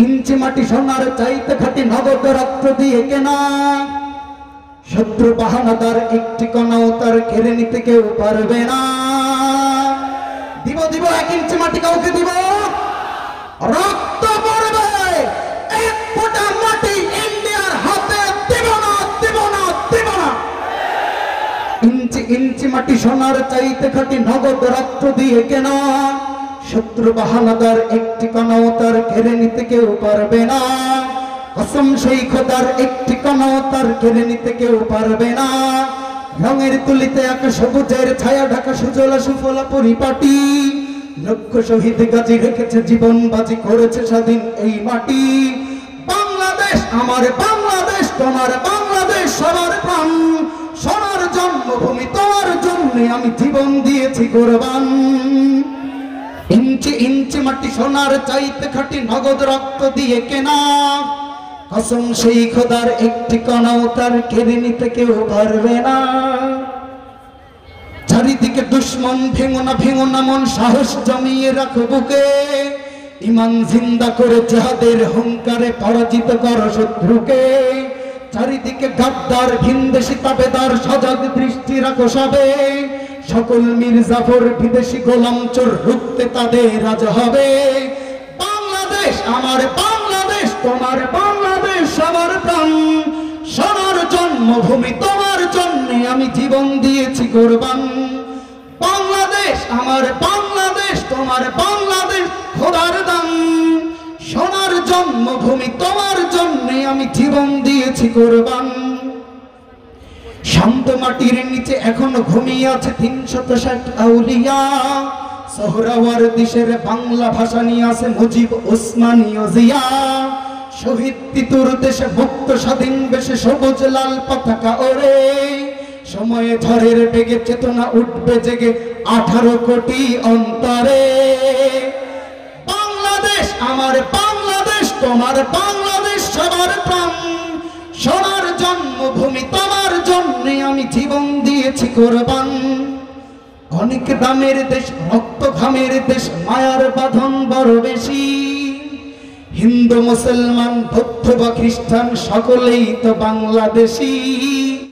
ইঞ্চি মাটি সোনার চাইতে খাঁটি নগদ রক্ত দিয়ে কেনা। শত্রু বাহানাদার একটি কণাও তার কেড়ে নিতে কেউ পারবে না। দিব দিব 1 ইঞ্চি মাটি কাউকে দিব, রক্ত পড়বে, 1 ফোঁটা মাটি ইন্ডিয়ার হাতে দিব না, দিব না, দিব না। ইঞ্চি ইঞ্চি মাটি সোনার চাইতে খাঁটি নগদ রক্ত দিয়ে কেনা। শত্রু বাহানাদার একটি কণাও তার কেড়ে নিতে কেউ পারবে না। কসম সেই খোদার একটি কণাও তার কেড়ে নিতে কেউ পারবে না। রঙের তুলিতে আঁকা সবুজের ছায়া ঢাকা সুজলা সুফলা পরিপাটি। লক্ষ শহীদ গাজী রেখেছে জীবন বাজি, করেছে স্বাধীন এই মাটি। বাংলাদেশ আমার বাংলাদেশ, তোমার বাংলাদেশ সবার প্রাণ। সোনার জন্মভূমি, তোমার জন্য আমি জীবন দিয়েছি কোরবান। ইঞ্চি ইঞ্চি মাটি সোনার চাইতে খাঁটি নগদ রক্ত দিয়ে কেনা। কসম সেই খোদার একটি কণাও তার কেড়ে নিতে কেউ পারবে না। চারিদিকে দুশ্মন, ভেঙো না মন, সাহস জমিয়ে রাখো বুকে। ইমান জিন্দা করে জিহাদের হুঙ্কারে পরাজিত করো শত্রুকে। চারিদিকে গাদ্দার, ভিনদেশি তাবেদার, সজাগ দৃষ্টি রাখো সবে। সকল মির্জাফর বিদেশি গোলাম চোর রুখতে তাদের রাজ হবে। বাংলাদেশ আমার বাংলাদেশ, তোমার বাংলাদেশ সবার প্রাণ। সোনার জন্মভূমি, তোমার জন্য আমি জীবন দিয়েছি কোরবান। বাংলাদেশ আমার বাংলাদেশ, তোমার বাংলাদেশ খোদার দান। সোনার জন্মভূমি, তোমার জন্য আমি জীবন দিয়েছি কোরবান। শান্ত মাটির নিচে এখনো ঘুমিয়ে আছে 360 আউলিয়া। সোহরাওয়ার দেশের বাংলা ভাষা নিয়ে আছে মুজিব, ওসমানী ও জিয়া। শহীদ তিতুর দেশে মুক্ত স্বাধীন বেশে সবুজ লাল পতাকা ওড়ে। সময়ে ঝড়ের বেগে চেতনা উঠবে জেগে 18 কোটি অন্তরে। বাংলাদেশ আমার বাংলাদেশ, তোমার বাংলাদেশ সবার প্রাণ। সোনার জন্মভূমি, তোমার জন্য আমি জীবন দিয়েছি কোরবান। অনেক দামের দেশ, রক্ত ঘামের দেশ, মায়ার বাঁধন বড় বেশি। হিন্দু মুসলমান বৌদ্ধ বা খ্রিস্টান সকলেই তো বাংলাদেশী।